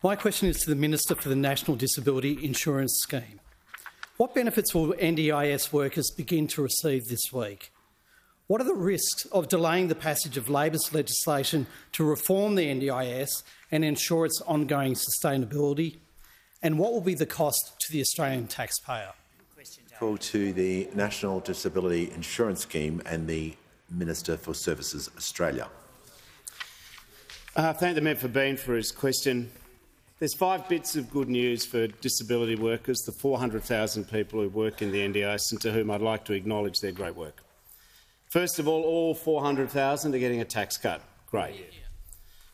My question is to the Minister for the National Disability Insurance Scheme. What benefits will NDIS workers begin to receive this week? What are the risks of delaying the passage of Labor's legislation to reform the NDIS and ensure its ongoing sustainability? And what will be the cost to the Australian taxpayer? Call to the National Disability Insurance Scheme and the Minister for Services Australia. Thank the member for Bean for his question. There's 5 bits of good news for disability workers, the 400,000 people who work in the NDIS and to whom I'd like to acknowledge their great work. First of all 400,000 are getting a tax cut. Great.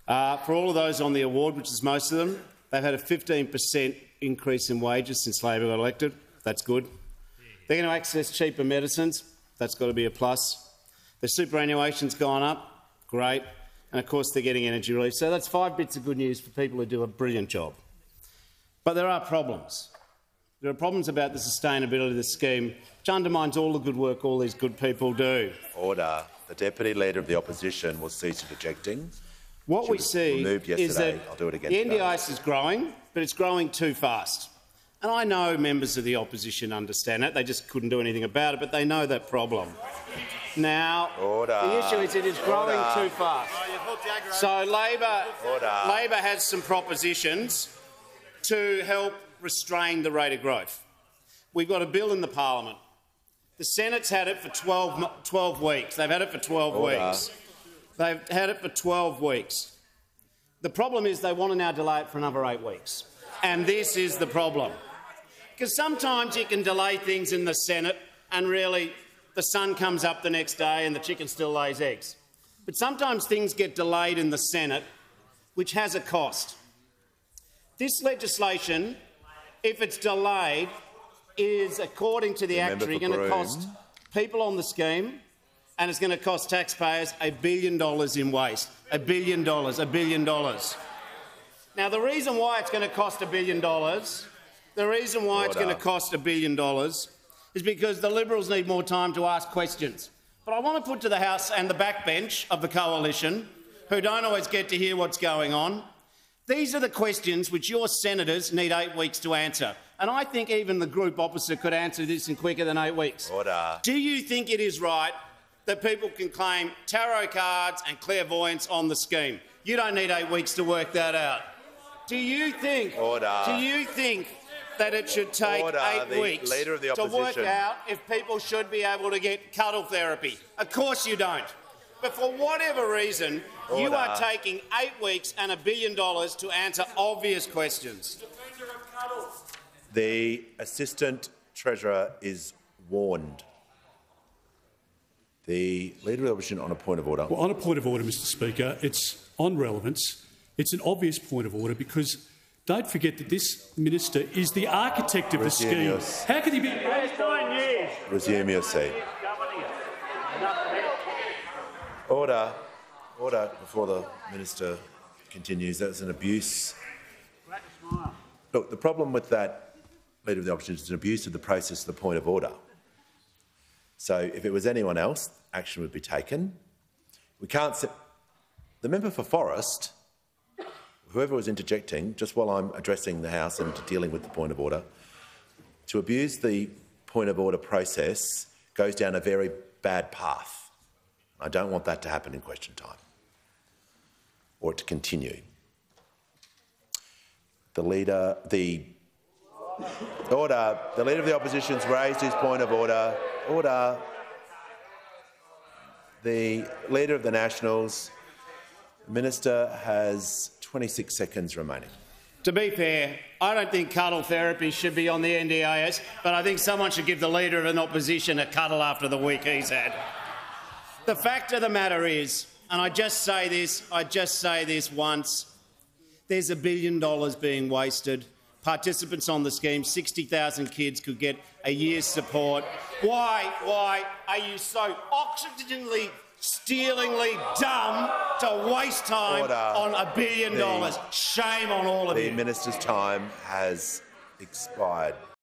For all of those on the award, which is most of them, they've had a 15% increase in wages since Labor got elected. That's good. They're going to access cheaper medicines. That's got to be a plus. Their superannuation's gone up. Great. And, of course, they're getting energy relief. So that's 5 bits of good news for people who do a brilliant job. But there are problems. There are problems about the sustainability of the scheme, which undermines all the good work all these good people do. Order. The Deputy Leader of the Opposition will cease interjecting. What we see is that I'll do it again the today. NDIS is growing, but it's growing too fast. And I know members of the opposition understand that. They just couldn't do anything about it, but they know that problem. Now, the issue is it is growing too fast. So Labor has some propositions to help restrain the rate of growth. We've got a bill in the parliament. The Senate's had it for 12 weeks. They've had it for 12 weeks. They've had it for 12 weeks. The problem is they want to now delay it for another 8 weeks. And this is the problem. Because sometimes you can delay things in the Senate and really the sun comes up the next day and the chicken still lays eggs. But sometimes things get delayed in the Senate, which has a cost. This legislation, if it's delayed, is, according to the Actuary, going to cost people on the scheme, and it's going to cost taxpayers $1 billion in waste. $1 billion. $1 billion. Now, the reason why it's going to cost $1 billion, is because the Liberals need more time to ask questions. But I want to put to the House and the backbench of the coalition, who don't always get to hear what's going on, these are the questions which your senators need 8 weeks to answer. And I think even the group opposite could answer this in quicker than 8 weeks. Order. Do you think it is right that people can claim tarot cards and clairvoyance on the scheme? You don't need 8 weeks to work that out. Do you think that it should take 8 weeks to work out if people should be able to get cuddle therapy? Of course you don't. But for whatever reason, you are taking 8 weeks and $1 billion to answer obvious questions. The Assistant Treasurer is warned. The Leader of the Opposition on a point of order. Well, on a point of order, Mr Speaker, it's on relevance. It's an obvious point of order because don't forget that this minister is the architect of the scheme. How can he be— Resume your seat. Order. Order before the minister continues. That's an abuse. Look, the problem with that, Leader of the Opposition, is an abuse of the process of the point of order. So if it was anyone else, action would be taken. We can't sit— the member for Forrest, whoever was interjecting, just while I'm addressing the House and dealing with the point of order, to abuse the point of order process goes down a very bad path. I don't want that to happen in question time, or to continue. The Leader of the Opposition's raised his point of order. Order. The Leader of the Nationals, the Minister, has 26 seconds remaining. To be fair, I don't think cuddle therapy should be on the NDIS, but I think someone should give the Leader of an Opposition a cuddle after the week he's had. The fact of the matter is, and I just say this once, there's $1 billion being wasted. Participants on the scheme, 60,000 kids could get a year's support. Why are you so oxygenally, stealingly dumb to waste time on $1 billion? Shame on all of you. The minister's time has expired.